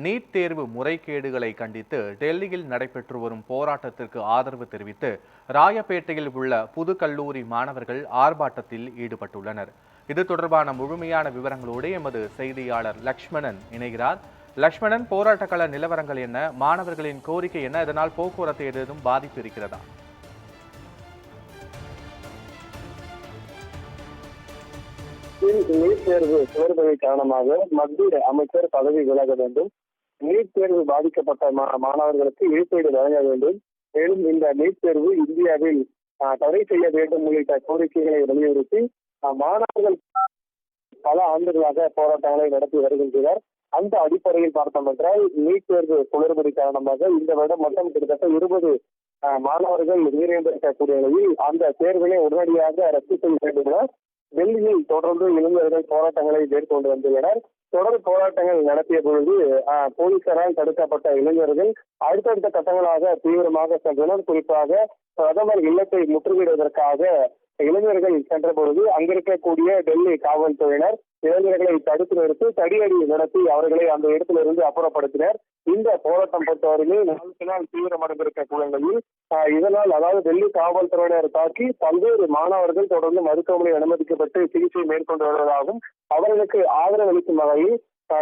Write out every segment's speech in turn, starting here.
NEET தேர்வு முறைகேடுகளை கண்டித்து டெல்லியில் நடைபெற்று வரும் போராட்டத்திற்கு ஆதரவு தெரிவித்து ராயப்பேட்டையில் உள்ள புது கல்லூரி மாணவர்கள் ஆர்ப்பாட்டத்தில் ஈடுபட்டுள்ளனர். இது தொடர்பான முழுமையான விவரங்களோடு எமது செய்தியாளர் லக்ஷ்மணன் இணைகிறார். லக்ஷ்மணன், போராட்ட கள நிலவரங்கள் என்ன, மாணவர்களின் கோரிக்கை என்ன, இதனால் போக்குவரத்து ஏதேனும் பாதிப்பு இருக்கிறதா? நீட் தேர்வு தேர்தலை காரணமாக மத்திய அமைச்சர் பதவி விலக வேண்டும். நீட் தேர்வு பாதிக்கப்பட்ட மாணவர்களுக்கு இழப்பீடு வழங்க வேண்டும். மேலும் இந்த நீட் தேர்வு இந்தியாவில் தடை செய்ய வேண்டும் உள்ளிட்ட கோரிக்கைகளை வலியுறுத்தி மாணவர்கள் பல ஆண்டுகளாக போராட்டங்களை நடத்தி வருகின்றனர். அந்த அடிப்படையில் பார்த்தோம் என்றால் நீட் தேர்வு குளறுபடி காரணமாக இந்த வருடம் மொத்தம் கிட்டத்தட்ட 20 மாணவர்கள் உயிரிழந்திருக்கக்கூடிய நிலையில் அந்த தேர்வினை உடனடியாக ரத்து செய்ய வேண்டும் என டெல்லியில் தொடர்ந்து இளைஞர்கள் போராட்டங்களை மேற்கொண்டு வந்துள்ளனர். தொடர் போராட்டங்கள் நடத்திய பொழுது போலீசாரால் தடுக்கப்பட்ட இளைஞர்கள் அடுத்தடுத்த கட்டங்களாக தீவிரமாக சென்றனர். குறிப்பாக பிரதமர் இல்லத்தை முற்றுகையிடுவதற்காக இளைஞர்கள் சென்ற பொழுது அங்கிருக்கக்கூடிய டெல்லி காவல்துறையினர் இளைஞர்களை தடுத்து நிறுத்தி தடியடி நடத்தி அவர்களை அந்த இடத்திலிருந்து அப்புறப்படுத்தினர். இந்த போராட்டம் பொறுத்தவரையிலே நாளுக்கு நாள் தீவிரமடைந்திருக்கக்கூடிய நிலையில் இதனால் அதாவது டெல்லி காவல்துறையினர் தாக்கி பல்வேறு மாணவர்கள் தொடர்ந்து மருத்துவமனையில் அனுமதிக்கப்பட்டு சிகிச்சை மேற்கொண்டு வருவதாகவும் அவர்களுக்கு ஆதரவு அளிக்கும் வகையில்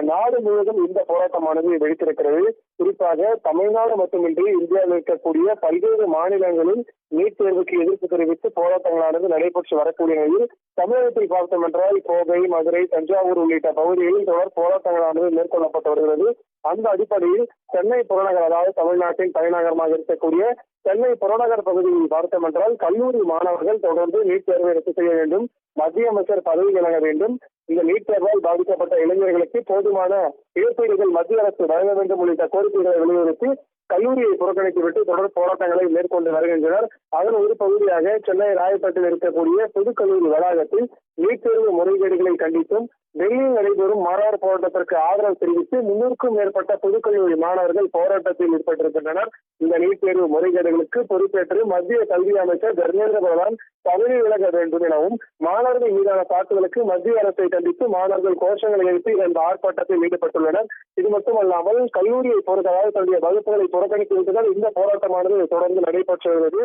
நாடு முழுவதும் இந்த போராட்டமானது வெடித்திருக்கிறது. குறிப்பாக தமிழ்நாடு மட்டுமின்றி இந்தியாவில் இருக்கக்கூடிய பல்வேறு மாநிலங்களில் நீட் தேர்வுக்கு எதிர்ப்பு தெரிவித்து போராட்டங்களானது நடைபெற்று வரக்கூடிய நிலையில் தமிழகத்தில் பார்த்தோம் என்றால் கோவை, மதுரை, தஞ்சாவூர் உள்ளிட்ட பகுதிகளில் தொடர் போராட்டங்களானது மேற்கொள்ளப்பட்டு வருகிறது. அந்த அடிப்படையில் சென்னை புறநகர் அதாவது தமிழ்நாட்டின் தலைநகரமாக இருக்கக்கூடிய சென்னை புறநகர் பகுதியில் பார்த்தோம் என்றால் கல்லூரி மாணவர்கள் தொடர்ந்து நீட் தேர்வை ரத்து செய்ய வேண்டும், மத்திய அமைச்சர் பதவி விலக வேண்டும், இந்த நீட் தேர்வால் பாதிக்கப்பட்ட இளைஞர்களுக்கு போதுமான இழப்பீடுகள் மத்திய அரசு வழங்க வேண்டும் உள்ளிட்ட கோரிக்கைகளை வலியுறுத்தி கல்லூரியை புறக்கணித்துவிட்டு தொடர் போராட்டங்களை மேற்கொண்டு வருகின்றனர். அதன் ஒரு பகுதியாக சென்னை ராயப்பேட்டையில் இருக்கக்கூடிய பொது கல்லூரி வளாகத்தில் நீட் தேர்வு முறைகேடுகளை கண்டித்தும் டெல்லியில் நடைபெறும் மாணவர் போராட்டத்திற்கு ஆதரவு தெரிவித்து 300க்கும் மேற்பட்ட பொதுக்கல்லூரி மாணவர்கள் போராட்டத்தில் ஈடுபட்டிருக்கின்றனர். இந்த நீட் தேர்வு முறைகேடுகளுக்கு பொறுப்பேற்று மத்திய கல்வி அமைச்சர் தர்மேந்திர பிரதான் பதவி விலக வேண்டும் எனவும் மாணவர்கள் மீதான தாக்குதலுக்கு மத்திய அரசை கண்டித்து மாணவர்கள் கோஷங்களை எழுப்பி இந்த ஆர்ப்பாட்டத்தில் ஈடுபட்டுள்ளனர். இது மட்டுமல்லாமல் கல்லூரியை பொறுத்தவரை தன்னுடைய வகுப்புகளை புறக்கணித்து விட்டதால் இந்த போராட்டமானது தொடர்ந்து நடைபெற்று வருகிறது.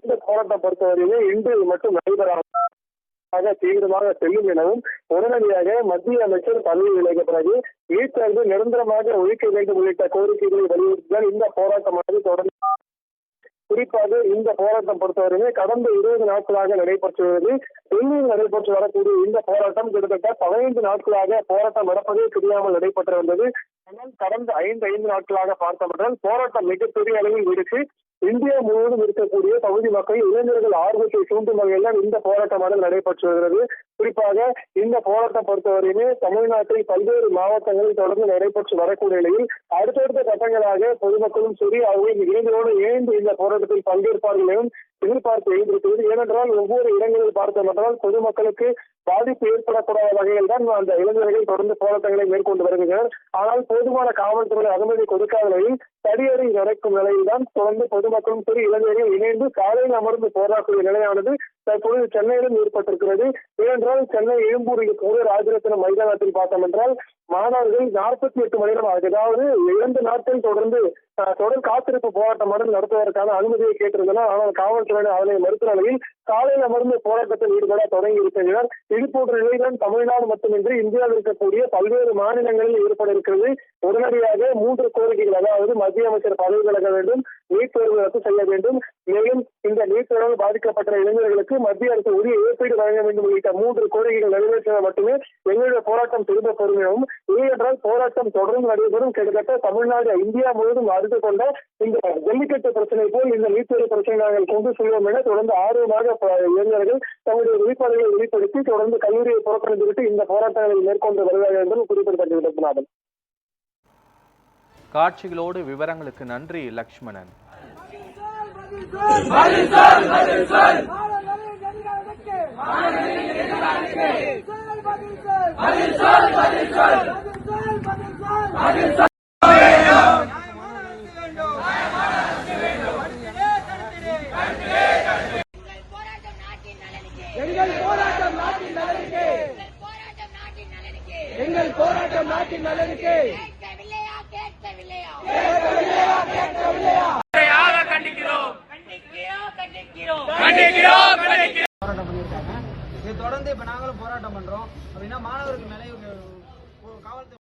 இந்த போராட்டம் பொறுத்தவரையிலே இன்று மட்டும் நடைபெறாமல் தீவிரமாக செல்லும் எனவும் உடனடியாக மத்திய அமைச்சர் பதவி விலகிய பிறகு நீட் தேர்வு நிரந்தரமாக ஒழிக்க வேண்டும் உள்ளிட்ட கோரிக்கைகளை வலியுறுத்தினால் இந்த போராட்டமானது தொடர்ந்து. குறிப்பாக இந்த போராட்டம் பொறுத்தவரையிலே கடந்த 20 நாட்களாக நடைபெற்று வருகிறது. டெல்லியில் நடைபெற்று வரக்கூடிய இந்த போராட்டம் கிட்டத்தட்ட 15 நாட்களாக போராட்டம் நடப்பதே தெரியாமல் நடைபெற்று வந்தது. ஆனால் கடந்த 5 நாட்களாக பார்த்தோம் என்றால் போராட்டம் மிகப்பெரிய அளவில் இருக்கு. இந்தியா முழுவதும் இருக்கக்கூடிய பகுதி மக்கள் இளைஞர்கள் ஆர்வத்தை தூண்டும் வகையில் இந்த போராட்டமானது நடைபெற்று வருகிறது. குறிப்பாக இந்த போராட்டம் பொறுத்தவரையிலே தமிழ்நாட்டில் பல்வேறு மாவட்டங்களில் தொடர்ந்து நடைபெற்று வரக்கூடிய நிலையில் அடுத்தடுத்த கட்டங்களாக பொதுமக்களும் சரி அவர்கள் இளைஞரோடு இணைந்து இந்த போராட்டத்தில் பங்கேற்பார்கள் எனும் எதிர்பார்ப்பு எழுந்திருக்கிறது. ஏனென்றால் ஒவ்வொரு இடங்களில் பார்த்தோம் என்றால் பொதுமக்களுக்கு பாதிப்பு ஏற்படக்கூடாத வகையில் தான் அந்த இளைஞர்கள் தொடர்ந்து போராட்டங்களை மேற்கொண்டு வருகின்றனர். ஆனால் போதுமான காவல்துறை அனுமதி கொடுக்காத நிலையில் தடியடி நடக்கும் நிலையில் தான் தொடர்ந்து பொதுமக்களும் சரி இளைஞர்கள் இணைந்து சாலையில் அமர்ந்து போராடக்கூடிய நிலையானது தற்போது சென்னையிலும் ஏற்பட்டிருக்கிறது. ஏனென்றால் சென்னை எழும்பூர் ராஜரத்னம் மைதானத்தில் பார்த்தோம் என்றால் மாணவர்கள் 48 மணி நேரம் அதாவது 2 நாட்கள் தொடர்ந்து தொடர் காத்திருப்பு போராட்டமானது நடத்துவதற்கான அனுமதியை கேட்டிருந்தனர். ஆனால் காவல்துறையினர் அதனை மறுத்த நிலையில் சாலையில் அமர்ந்து போராட்டத்தில் ஈடுபட தொடங்கி இருக்கின்றனர். இது போன்ற நிலையில்தான் தமிழ்நாடு மட்டுமின்றி இந்தியாவில் இருக்கக்கூடிய பல்வேறு மாநிலங்களில் ஏற்பட இருக்கிறது. உடனடியாக 3 கோரிக்கைகள், அதாவது மத்திய அமைச்சர் பதவி விலக வேண்டும், நீட் தேர்வு ரத்து செய்ய வேண்டும், மேலும் இந்த நீட் தேர்வால் பாதிக்கப்பட்ட இளைஞர்களுக்கு மத்திய அரசு உரிய இழப்பீடு வழங்க வேண்டும் உள்ளிட்ட 3 கோரிக்கைகள் நிறைவேற்றினால் மட்டுமே எங்களுடைய போராட்டம் திரும்ப பெறும் எனவும், இல்லையென்றால் போராட்டம் தொடர்ந்து நடைபெறும். கிட்டத்தட்ட தமிழ்நாடு இந்தியா முழுவதும் அறிந்து கொண்ட இந்த ஜல்லிக்கட்டு பிரச்சனை போல் இந்த நீட் தேர்வு பிரச்சனை நாங்கள் கொண்டு செல்வோம் என தொடர்ந்து ஆர்வமாக இளைஞர்கள் தங்களுடைய வெளிப்பாடுகளை வெளிப்படுத்தி தொடர்ந்து கல்லூரியை புறக்கணித்துவிட்டு இந்த போராட்டங்களை மேற்கொண்டு வருவார்கள் என்றும் குறிப்பிடத்தக்கது. காட்சிகளோடு விவரங்களுக்கு நன்றி லக்ஷ்மணன். எங்கள் போராட்டம் நாட்டின் நலனுக்கே. கேட்கவில்லையா? போராட்டம் பண்ணியிருக்காங்க. இதை தொடர்ந்து இப்ப நாங்களும் போராட்டம் பண்றோம். அப்படின்னா மாணவர்கள் மேலே காவல்துறை